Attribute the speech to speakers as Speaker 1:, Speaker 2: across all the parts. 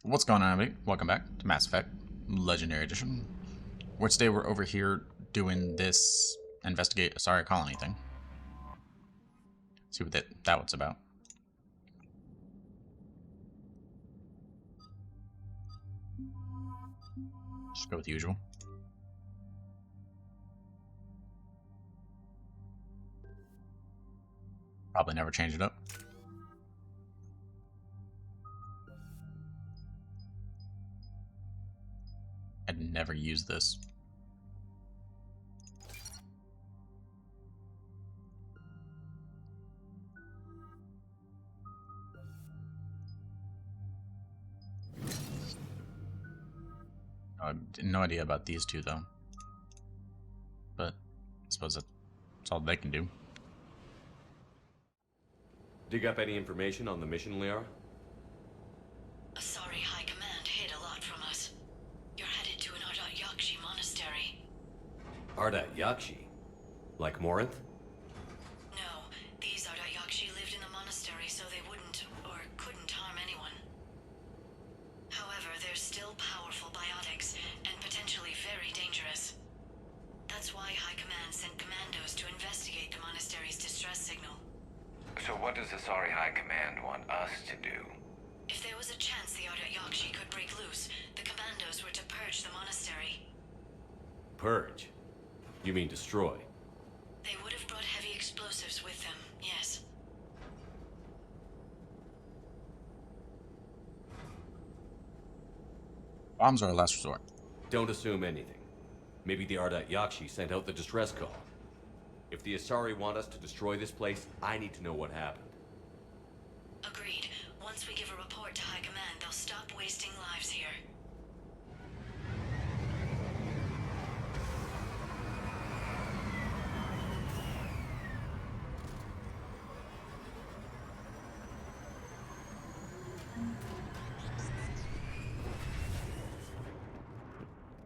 Speaker 1: What's going on, everybody? Welcome back to Mass Effect Legendary Edition. Where today we're over here doing this investigate Asari colony thing. See what that was about. Just go with the usual. Probably never change it up. I'd never use this. I have no idea about these two though. But I suppose that's all they can do.
Speaker 2: Dig up any information on the mission, Liara?
Speaker 3: Asari High Command hid a lot from us. You're headed to an Ardat Yakshi monastery.
Speaker 2: Ardat Yakshi? Like Morinth?
Speaker 3: No, these Ardat Yakshi lived in the monastery so they wouldn't, or couldn't harm anyone. However, they're still powerful biotics, and potentially very dangerous. That's why High Command sent commandos to investigate the monastery's distress signal.
Speaker 4: So what does Asari High Command want us to do?
Speaker 3: If there was a chance the Ardat Yakshi could break loose, the commandos were to purge the monastery.
Speaker 2: Purge? You mean destroy?
Speaker 3: They would have brought heavy explosives with them, yes.
Speaker 1: Bombs are a last resort.
Speaker 2: Don't assume anything. Maybe the Ardat Yakshi sent out the distress call. If the Asari want us to destroy this place, I need to know what happened.
Speaker 3: Agreed. Once we give a report to High Command, they'll stop wasting lives here.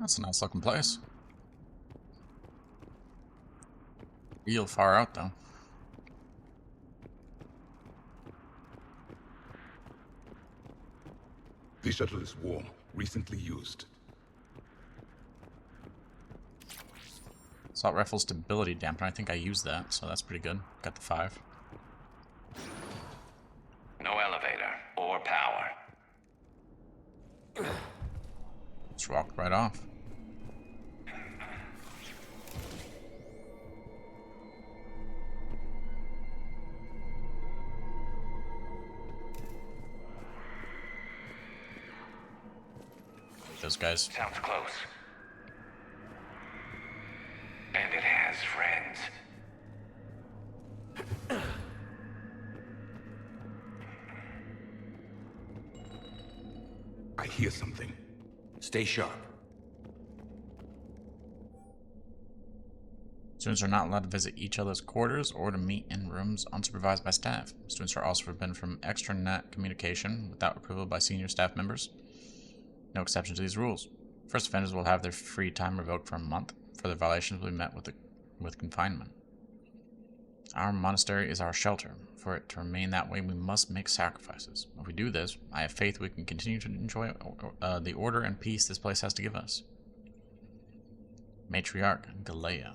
Speaker 1: That's a nice looking place. Real far out though.
Speaker 5: The shuttle is warm, recently used.
Speaker 1: Assault rifle stability dampener. I think I used that, so that's pretty good. Got the 5.
Speaker 4: No elevator or power.
Speaker 1: Just walked right off. Those guys.
Speaker 4: Sounds close. And it has friends.
Speaker 5: I hear something.
Speaker 2: Stay sharp.
Speaker 1: Students are not allowed to visit each other's quarters or to meet in rooms unsupervised by staff. Students are also forbidden from extranet communication without approval by senior staff members. No exception to these rules. First offenders will have their free time revoked for a month. Further violations will be met with confinement. Our monastery is our shelter. For it to remain that way, we must make sacrifices. If we do this, I have faith we can continue to enjoy the order and peace this place has to give us. Matriarch Galea.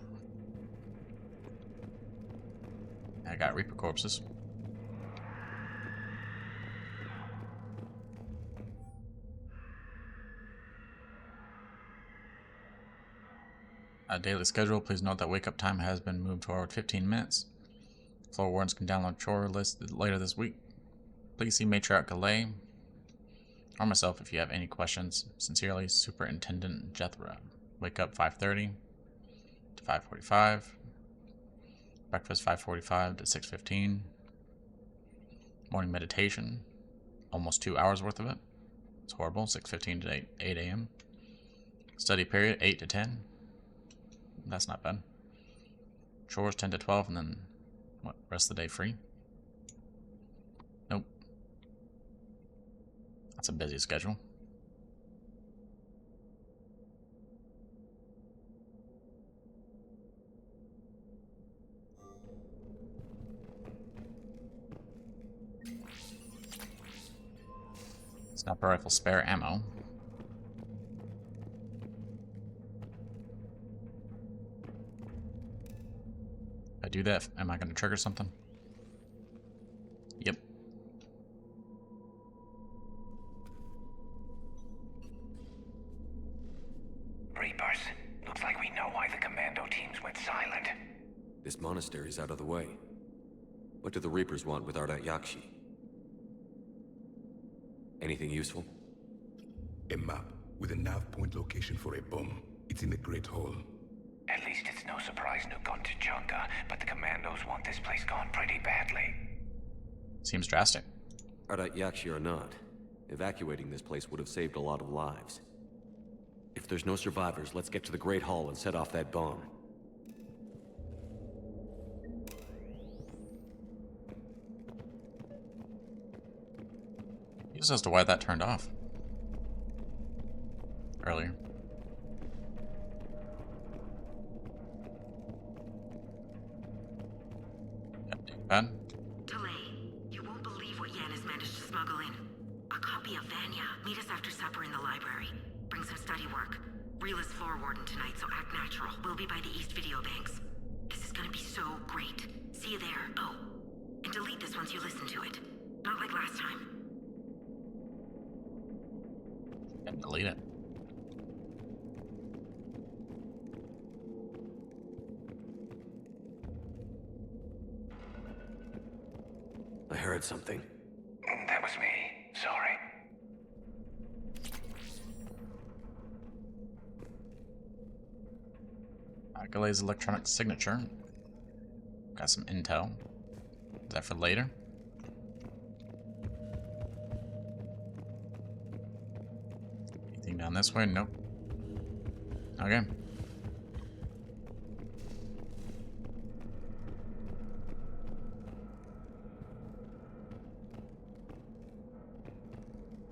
Speaker 1: I got Reaper corpses. Daily schedule. Please note that wake up time has been moved forward 15 minutes. Floor wardens can download chore list later this week. Please see Matriarch Galay or myself if you have any questions. Sincerely, Superintendent Jethra. Wake up 5:30 to 5:45. Breakfast 5:45 to 6:15. Morning meditation. Almost 2 hours worth of it. It's horrible. 6:15 to 8 a.m. Study period 8 to 10. That's not bad. Chores 10 to 12, and then what? Rest of the day free? Nope. That's a busy schedule. It's not Sniper rifle spare ammo. If I do that, am I going to trigger something? Yep.
Speaker 4: Reapers. Looks like we know why the commando teams went silent.
Speaker 2: This monastery's out of the way. What do the Reapers want with Ardat Yakshi? Anything useful?
Speaker 5: A map with a nav point location for a bomb. It's in the Great Hall.
Speaker 4: At least it's no surprise Nuke gone to Chunga, but the commandos want this place gone pretty badly.
Speaker 1: Seems drastic.
Speaker 2: Ardat Yakshi or not, evacuating this place would have saved a lot of lives. If there's no survivors, let's get to the Great Hall and set off that bomb.
Speaker 1: Just as to why that turned off earlier. Bad.
Speaker 6: Delay. You won't believe what Yan has managed to smuggle in. A copy of Vanya. Meet us after supper in the library. Bring some study work. Reel is floor warden tonight, so act natural. We'll be by the East Video Banks. This is gonna be so great. See you there. Oh, and delete this once you listen to it. Not like last time.
Speaker 1: And delete it.
Speaker 2: I heard something.
Speaker 4: That was me. Sorry.
Speaker 1: Galley's electronic signature. Got some intel. Is that for later? Anything down this way? Nope. Okay.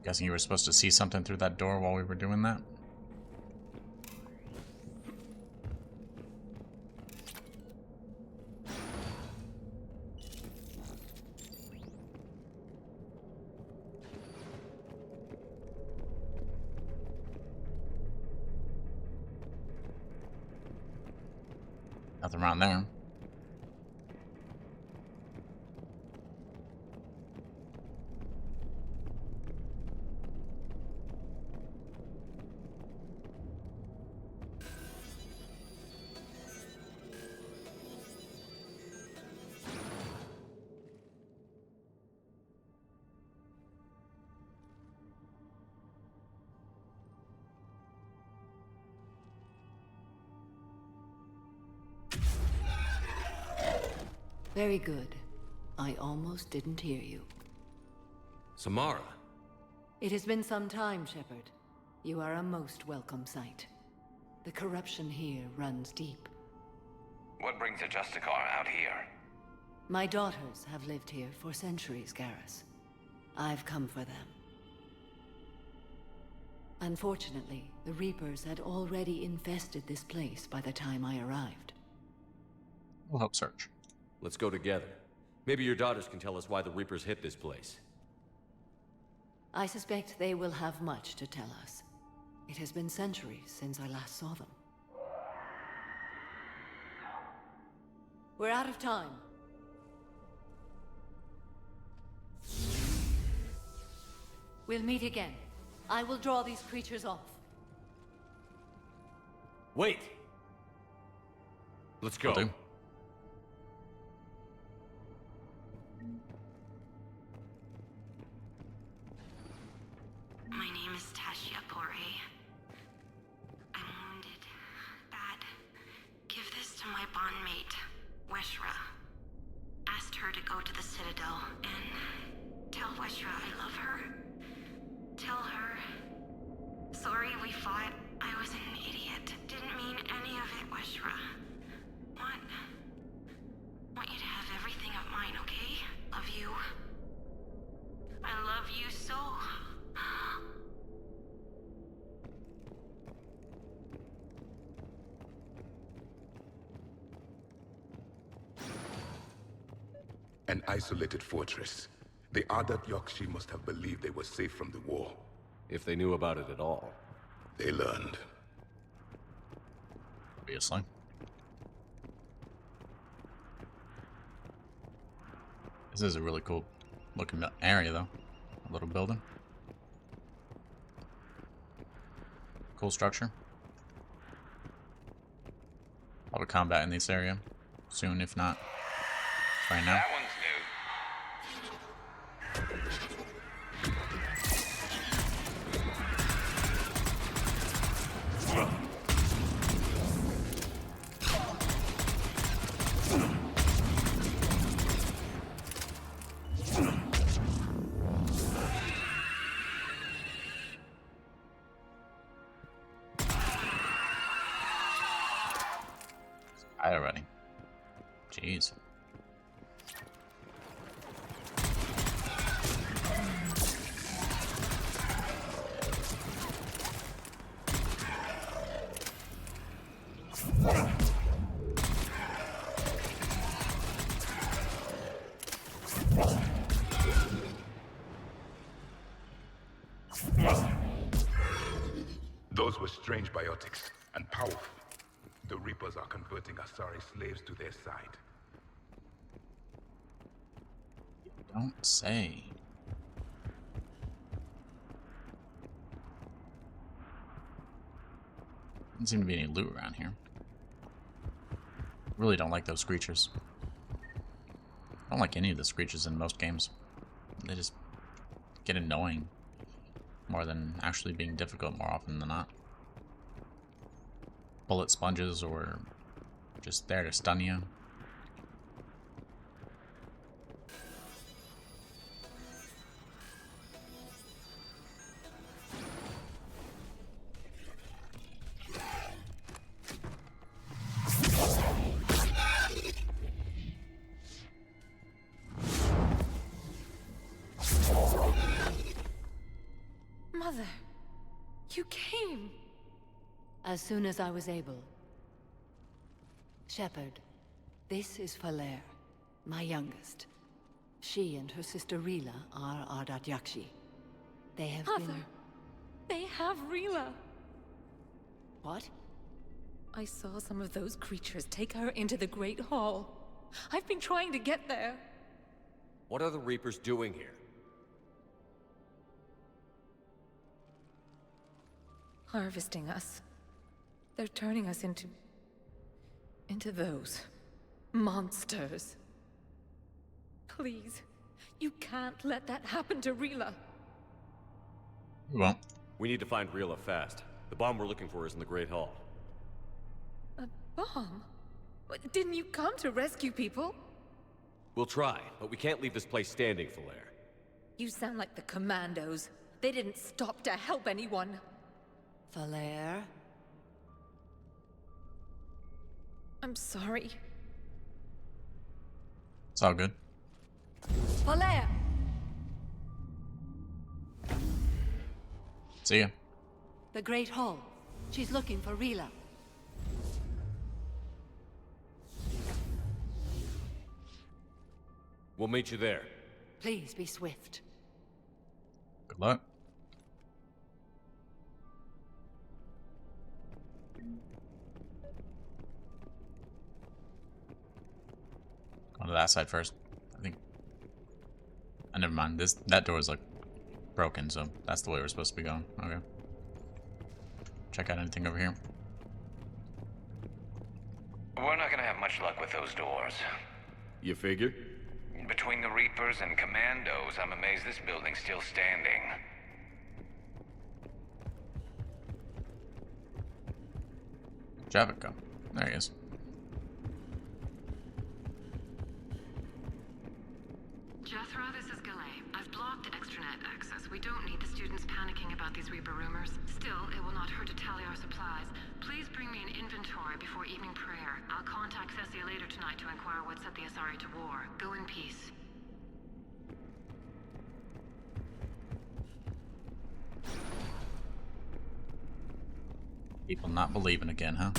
Speaker 1: Guessing you were supposed to see something through that door while we were doing that? Nothing around there.
Speaker 7: Very good. I almost didn't hear you.
Speaker 2: Samara?
Speaker 7: It has been some time, Shepard. You are a most welcome sight. The corruption here runs deep.
Speaker 4: What brings a Justicar out here?
Speaker 7: My daughters have lived here for centuries, Garrus. I've come for them. Unfortunately, the Reapers had already infested this place by the time I arrived.
Speaker 1: We'll help search.
Speaker 2: Let's go together. Maybe your daughters can tell us why the Reapers hit this place.
Speaker 7: I suspect they will have much to tell us. It has been centuries since I last saw them. We're out of time. We'll meet again. I will draw these creatures off.
Speaker 2: Wait! Let's go.
Speaker 1: Will do.
Speaker 6: My name is Tashia Pore. I'm wounded. Bad. Give this to my bondmate, Weshra. Asked her to go to the Citadel and tell Weshra I love her. Tell her. Sorry we fought. I was an idiot. Didn't mean any of it, Weshra. Want you to have everything of mine, okay? Love you. I love you so.
Speaker 5: An isolated fortress. The Ardat Yakshi must have believed they were safe from the war.
Speaker 2: If they knew about it at all.
Speaker 5: They learned.
Speaker 1: Obviously. This is a really cool looking area, though. A little building. Cool structure. Probably combat in this area soon, if not right now.
Speaker 4: That one's new.
Speaker 1: Already. Jeez.
Speaker 5: Those were strange biotics and powerful. The Reapers are converting Asari slaves to their side.
Speaker 1: Don't say. Doesn't seem to be any loot around here. Really don't like those screechers. I don't like any of the screechers in most games. They just get annoying more than actually being difficult more often than not. Bullet sponges or just there to stun you.
Speaker 7: Mother, you came. As soon as I was able. Shepard, this is Falere, my youngest. She and her sister Rila are Ardat Yakshi. They have been...
Speaker 8: They have Rila.
Speaker 7: What?
Speaker 8: I saw some of those creatures take her into the Great Hall. I've been trying to get there.
Speaker 2: What are the Reapers doing here?
Speaker 8: Harvesting us. They're turning us into those monsters. Please, you can't let that happen to Rila.
Speaker 1: We won't.
Speaker 2: We need to find Rila fast. The bomb we're looking for is in the Great Hall.
Speaker 8: A bomb? Didn't you come to rescue people?
Speaker 2: We'll try, but we can't leave this place standing, Falere.
Speaker 8: You sound like the Commandos. They didn't stop to help anyone.
Speaker 7: Falere?
Speaker 8: I'm sorry.
Speaker 1: It's all good.
Speaker 7: Falere!
Speaker 1: See ya.
Speaker 7: The Great Hall. She's looking for Rila.
Speaker 2: We'll meet you there.
Speaker 7: Please be swift.
Speaker 1: Good luck. Go to that side first, I think. Never mind. That door is like broken, so that's the way we're supposed to be going. Okay. Check out anything over here.
Speaker 4: We're not gonna have much luck with those doors.
Speaker 2: You figure?
Speaker 4: Between the Reapers and Commandos, I'm amazed this building's still standing.
Speaker 1: Javik go. There he is.
Speaker 6: Jethro, this is Galay. I've blocked extranet access. We don't need the students panicking about these Reaper rumors. Still, it will not hurt to tally our supplies. Please bring me an inventory before evening prayer. I'll contact Cessia later tonight to inquire what set the Asari to war. Go in peace.
Speaker 1: People not believing again, huh?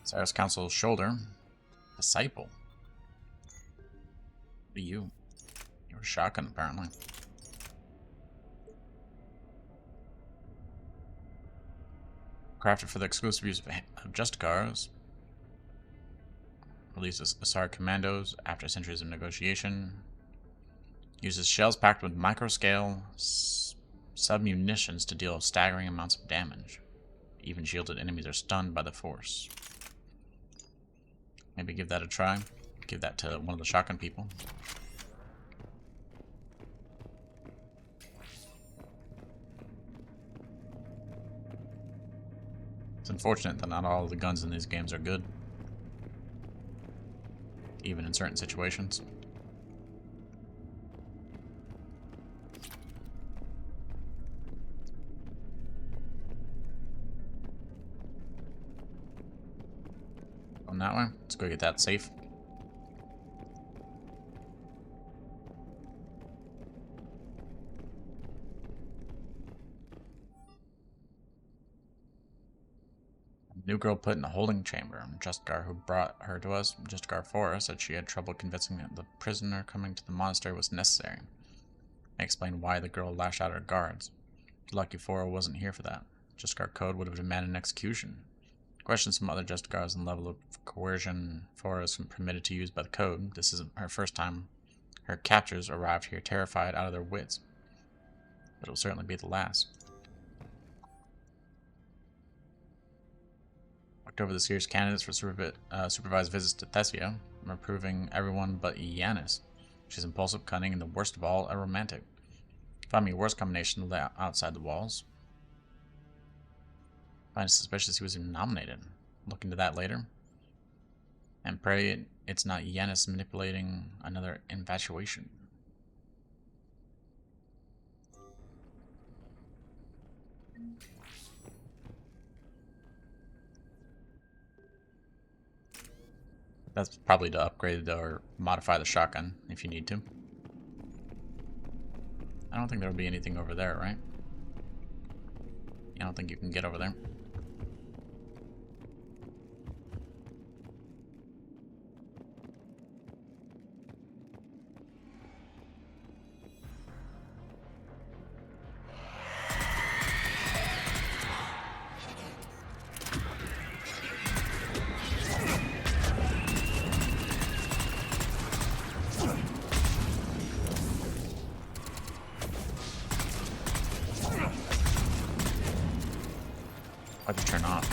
Speaker 1: Cyrus Council's shoulder. Disciple. What are you? You're a shotgun, apparently. Crafted for the exclusive use of Justicars. Releases Asari commandos after centuries of negotiation. Uses shells packed with microscale submunitions to deal staggering amounts of damage. Even shielded enemies are stunned by the force. Maybe give that a try. Give that to one of the shotgun people. It's unfortunate that not all of the guns in these games are good. Even in certain situations. On that way. Let's go get that safe. New girl put in a holding chamber. Justicar who brought her to us, Justicar for us, said she had trouble convincing that the prisoner coming to the monastery was necessary. I explained why the girl lashed out at her guards. Lucky Fora wasn't here for that. Justicar code would have demanded an execution. Questioned some other Justicars on the level of coercion Fora is permitted to use by the code. This isn't her first time. Her captors arrived here terrified out of their wits. But it will certainly be the last. Over the serious candidates for supervised visits to Thessia. I'm approving everyone but Yanis. She's impulsive, cunning, and the worst of all, a romantic. Find me a worse combination to lay outside the walls. Find it suspicious he was even nominated. Look into that later. And pray it's not Yanis manipulating another infatuation. That's probably to upgrade or modify the shotgun if you need to. I don't think there would be anything over there, right? I don't think you can get over there. Why'd you turn off?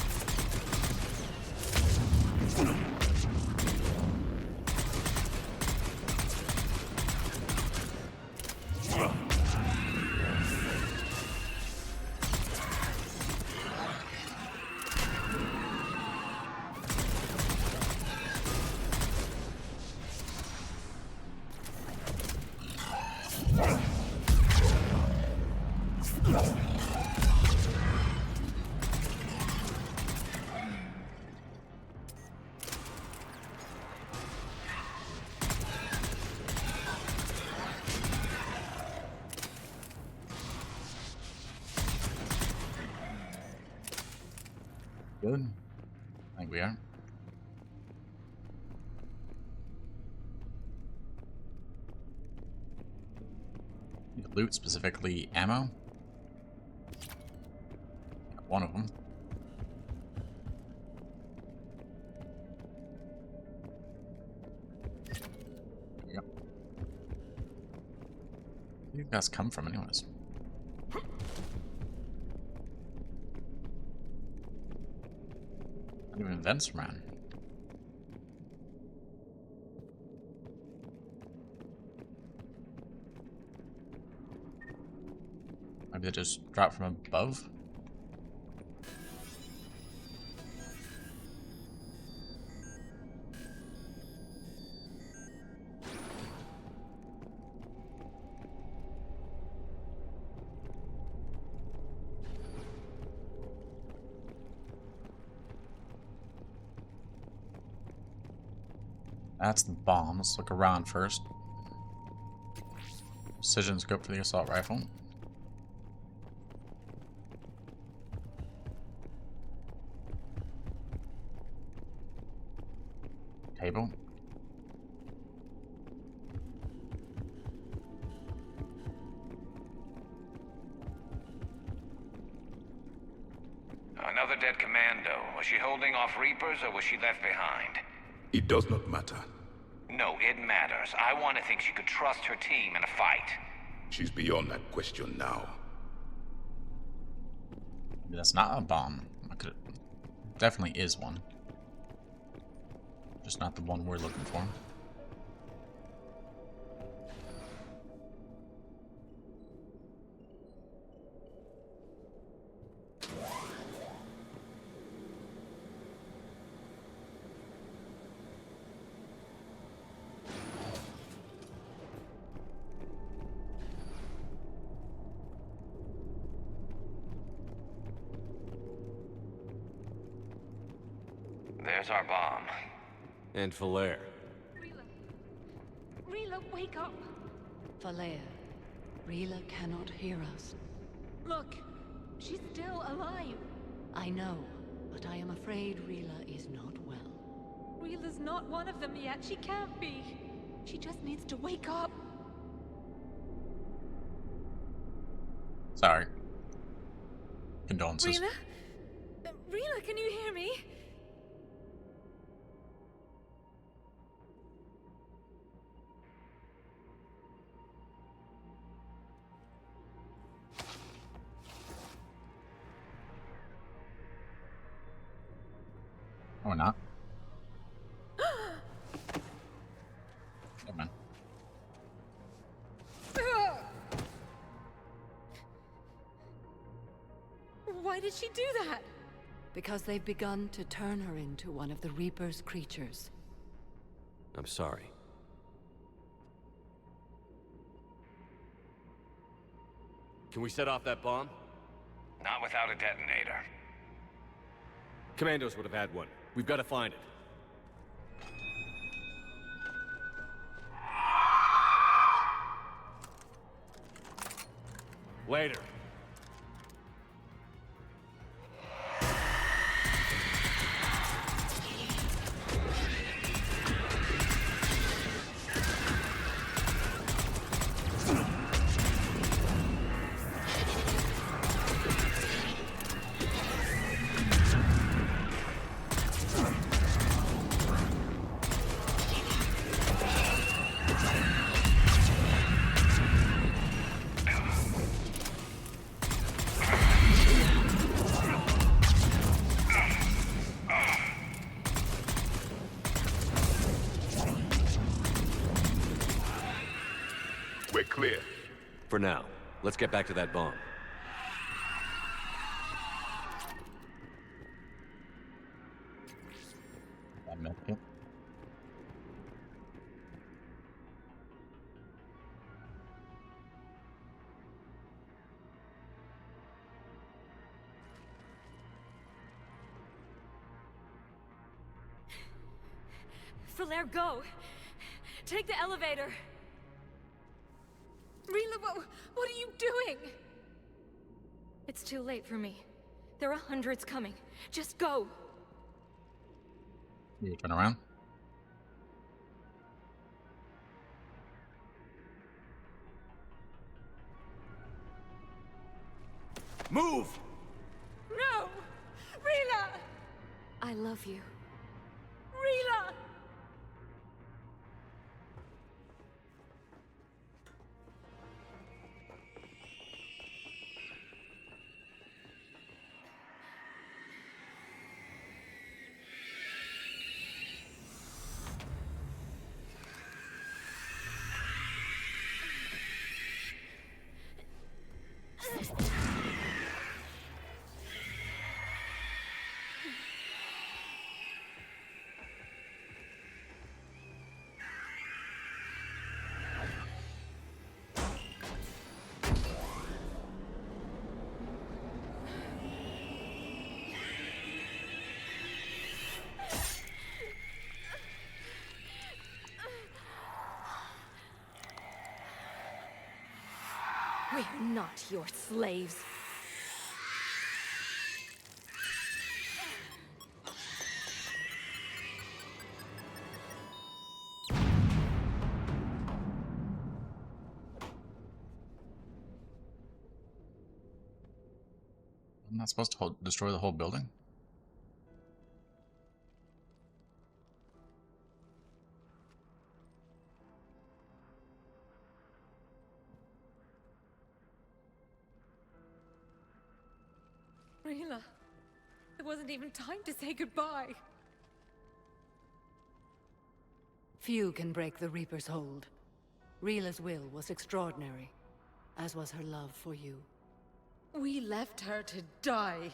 Speaker 1: Good. I think we are. Loot, specifically ammo. Got one of them. Yep. Where do you guys come from anyways? Not even vents around. Maybe they just drop from above? That's the bomb. Let's look around first. Precision scope for the assault rifle. Table.
Speaker 4: Another dead commando. Was she holding off Reapers or was she left behind?
Speaker 5: It does not matter.
Speaker 4: No, it matters. I want to think she could trust her team in a fight.
Speaker 5: She's beyond that question now.
Speaker 1: Maybe that's not a bomb. Definitely is one. Just not the one we're looking for.
Speaker 4: There's our bomb.
Speaker 2: And Falere.
Speaker 8: Rila, wake up!
Speaker 7: Falere, Rila cannot hear us.
Speaker 8: Look, she's still alive.
Speaker 7: I know, but I am afraid Rila is not well.
Speaker 8: Rila's not one of them yet. She can't be. She just needs to wake up.
Speaker 1: Sorry. Condolences.
Speaker 8: Rila? Rila, can you hear me?
Speaker 1: Or not. Never mind.
Speaker 8: Why did she do that?
Speaker 7: Because they've begun to turn her into one of the Reaper's creatures.
Speaker 2: I'm sorry. Can we set off that bomb?
Speaker 4: Not without a detonator.
Speaker 2: Commandos would have had one. We've got to find it. Later.
Speaker 5: We're clear.
Speaker 2: For now, let's get back to that bomb.
Speaker 1: That medkit.
Speaker 8: Falere, go! Take the elevator! Rila, what are you doing? It's too late for me. There are hundreds coming. Just go!
Speaker 1: You turn around.
Speaker 2: Move!
Speaker 8: No! Rila! I love you. Rila! not your slaves.
Speaker 1: I'm not supposed to destroy the whole building?
Speaker 8: Rila, it wasn't even time to say goodbye.
Speaker 7: Few can break the Reaper's hold. Rila's will was extraordinary, as was her love for you.
Speaker 8: We left her to die.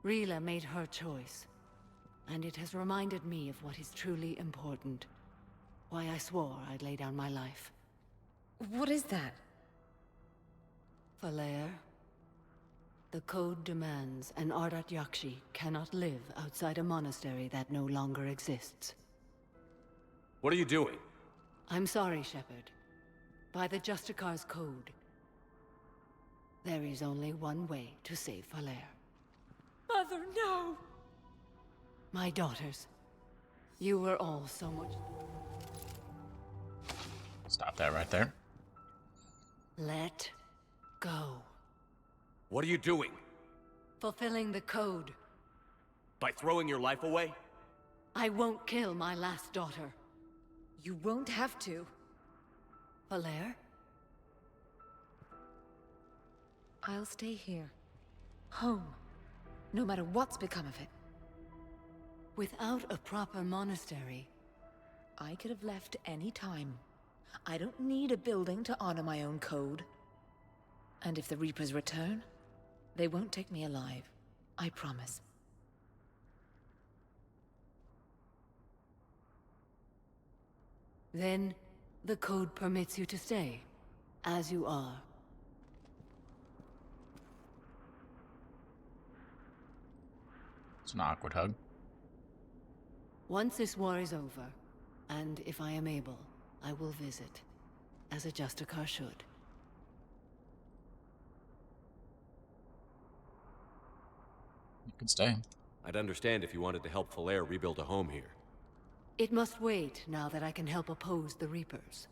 Speaker 7: Rila made her choice, and it has reminded me of what is truly important. Why I swore I'd lay down my life.
Speaker 8: What is that?
Speaker 7: Falere, the code demands an Ardat Yakshi cannot live outside a monastery that no longer exists.
Speaker 2: What are you doing?
Speaker 7: I'm sorry, Shepard. By the Justicar's code, there is only one way to save Falere.
Speaker 8: Mother, no!
Speaker 7: My daughters, you were all so much...
Speaker 1: Stop that right there.
Speaker 7: Let go.
Speaker 2: What are you doing?
Speaker 7: Fulfilling the code.
Speaker 2: By throwing your life away?
Speaker 7: I won't kill my last daughter.
Speaker 8: You won't have to.
Speaker 7: Falere?
Speaker 8: I'll stay here. Home. No matter what's become of it.
Speaker 7: Without a proper monastery...
Speaker 8: I could have left any time. I don't need a building to honor my own code. And if the Reapers return, they won't take me alive. I promise.
Speaker 7: Then, the code permits you to stay, as you are.
Speaker 1: It's an awkward hug.
Speaker 7: Once this war is over, and if I am able, I will visit, as a Justicar should.
Speaker 1: You can stay.
Speaker 2: I'd understand if you wanted to help Falere rebuild a home here.
Speaker 7: It must wait now that I can help oppose the Reapers.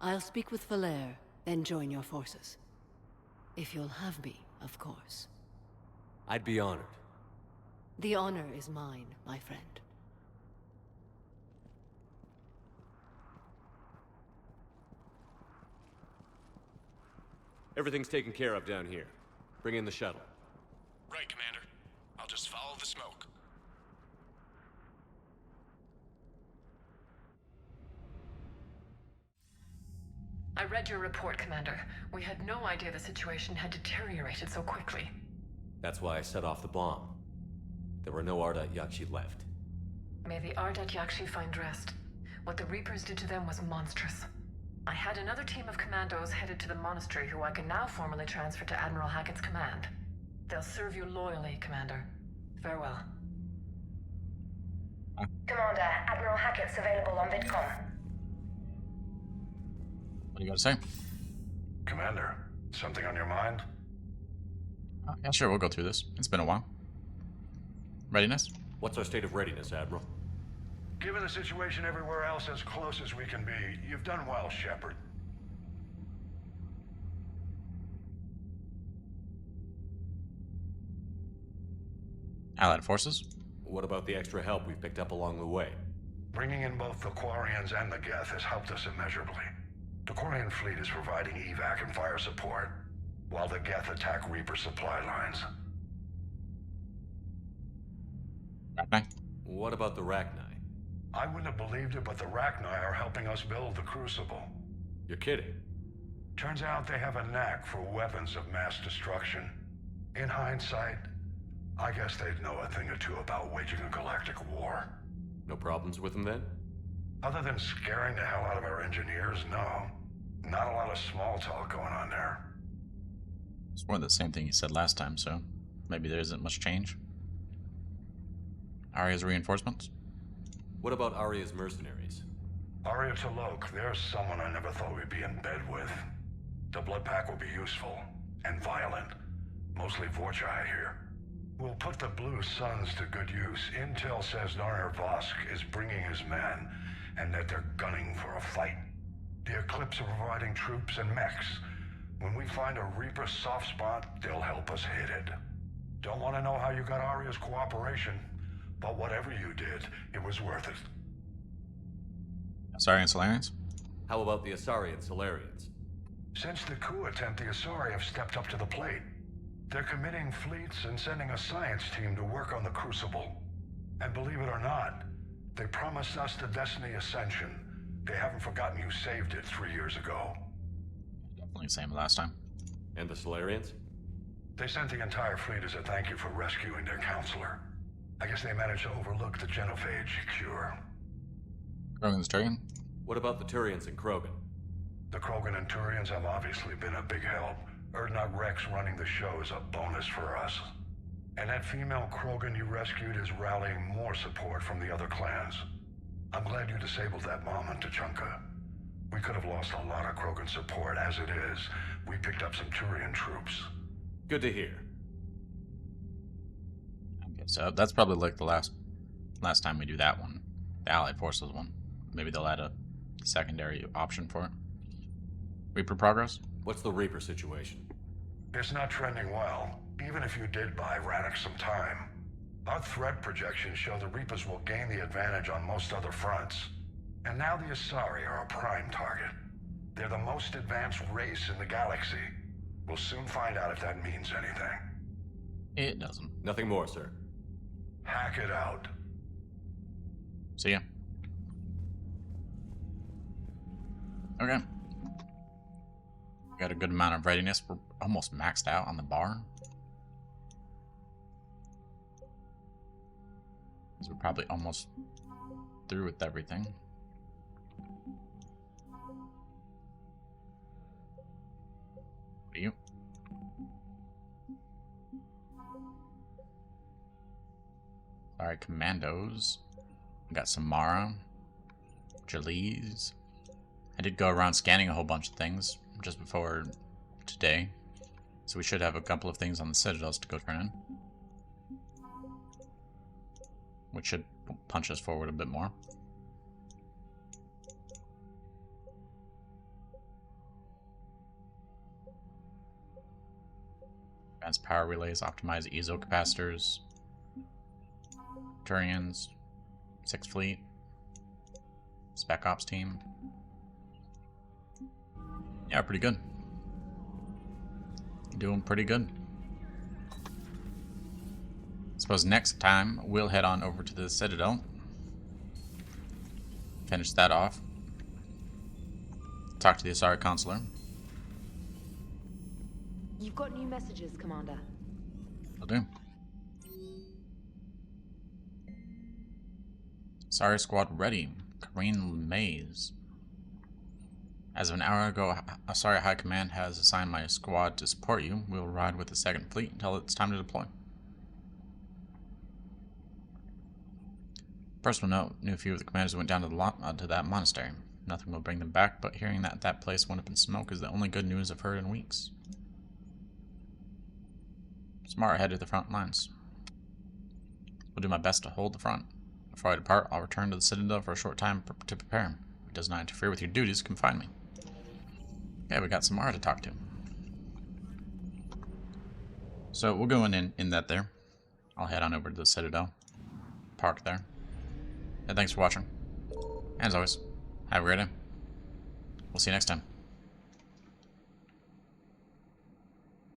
Speaker 7: I'll speak with Falere, then join your forces. If you'll have me, of course.
Speaker 2: I'd be honored.
Speaker 7: The honor is mine, my friend.
Speaker 2: Everything's taken care of down here. Bring in the shuttle.
Speaker 9: Right, Commander. I'll just follow the smoke.
Speaker 10: I read your report, Commander. We had no idea the situation had deteriorated so quickly.
Speaker 2: That's why I set off the bomb. There were no Ardat Yakshi left.
Speaker 10: May the Ardat Yakshi find rest. What the Reapers did to them was monstrous. I had another team of commandos headed to the monastery who I can now formally transfer to Admiral Hackett's command. They'll serve you loyally, Commander. Farewell.
Speaker 6: Commander, Admiral Hackett's available on VidCom.
Speaker 1: What do you got to say?
Speaker 9: Commander, something on your mind?
Speaker 1: Yeah, sure, we'll go through this. It's been a while. Readiness?
Speaker 2: What's our state of readiness, Admiral?
Speaker 9: Given the situation everywhere else as close as we can be, you've done well, Shepard.
Speaker 1: Allied forces?
Speaker 2: What about the extra help we've picked up along the way?
Speaker 9: Bringing in both the Quarians and the Geth has helped us immeasurably. The Quarian fleet is providing evac and fire support, while the Geth attack Reaper supply lines.
Speaker 1: Rachni?
Speaker 2: What about the Rachni?
Speaker 9: I wouldn't have believed it, but the Rachni are helping us build the Crucible.
Speaker 2: You're kidding.
Speaker 9: Turns out they have a knack for weapons of mass destruction. In hindsight, I guess they'd know a thing or two about waging a galactic war.
Speaker 2: No problems with them then?
Speaker 9: Other than scaring the hell out of our engineers, no. Not a lot of small talk going on there.
Speaker 1: It's more of the same thing you said last time, so maybe there isn't much change. Arya's reinforcements?
Speaker 2: What about Arya's mercenaries?
Speaker 9: Arya T'Loak, there's someone I never thought we'd be in bed with. The Blood Pack will be useful and violent. Mostly Vorcha, I hear. We'll put the Blue Suns to good use. Intel says Narmer Vosk is bringing his men, and that they're gunning for a fight. The Eclipse are providing troops and mechs. When we find a Reaper soft spot, they'll help us hit it. Don't want to know how you got Arya's cooperation, but whatever you did, it was worth it.
Speaker 1: Asari and Solarians?
Speaker 2: How about the Asari and Solarians?
Speaker 9: Since the coup attempt, the Asari have stepped up to the plate. They're committing fleets and sending a science team to work on the Crucible. And believe it or not, they promised us the Destiny Ascension. They haven't forgotten you saved it 3 years ago.
Speaker 1: Definitely the same last time.
Speaker 2: And the Solarians?
Speaker 9: They sent the entire fleet as a thank you for rescuing their counselor. I guess they managed to overlook the genophage cure.
Speaker 1: Krogan's Turian?
Speaker 2: What about the Turians and Krogan?
Speaker 9: The Krogan and Turians have obviously been a big help. Urdnot Rex running the show is a bonus for us. And that female Krogan you rescued is rallying more support from the other clans. I'm glad you disabled that bomb on Tuchanka. We could have lost a lot of Krogan support. As it is, we picked up some Turian troops.
Speaker 2: Good to hear.
Speaker 1: Okay, so that's probably like the last time we do that one. The Allied Forces one. Maybe they'll add a secondary option for it. Reaper progress?
Speaker 2: What's the Reaper situation?
Speaker 9: It's not trending well, even if you did buy Radix some time. Our threat projections show the Reapers will gain the advantage on most other fronts. And now the Asari are a prime target. They're the most advanced race in the galaxy. We'll soon find out if that means anything.
Speaker 1: It doesn't.
Speaker 2: Nothing more, sir.
Speaker 9: Hack it out.
Speaker 1: See ya. Okay. Got a good amount of readiness. We're almost maxed out on the bar. So we're probably almost through with everything. What are you? Alright, commandos. We got Samara. Jalise. I did go around scanning a whole bunch of things just before today. So we should have a couple of things on the Citadels to go turn in. Which should punch us forward a bit more. Advanced power relays, optimize ESO capacitors. Turians. 6th Fleet. Spec Ops team. Yeah, pretty good. Doing pretty good. Suppose next time we'll head on over to the Citadel. Finish that off. Talk to the Asari Consular.
Speaker 8: You've got new messages, Commander.
Speaker 1: Will do. Asari squad ready. Kareen Maze. As of an hour ago, Asari High Command has assigned my squad to support you. We will ride with the 2nd Fleet until it's time to deploy. Personal note, knew a few of the commanders went down to that monastery. Nothing will bring them back, but hearing that that place went up in smoke is the only good news I've heard in weeks. Smart head to the front lines. Will do my best to hold the front. Before I depart, I'll return to the Citadel for a short time to prepare. If it does not interfere with your duties, confine me. Yeah, we got Samara to talk to. So we'll go in that there. I'll head on over to the Citadel. Park there. And thanks for watching. And as always, have a great day. We'll see you next time.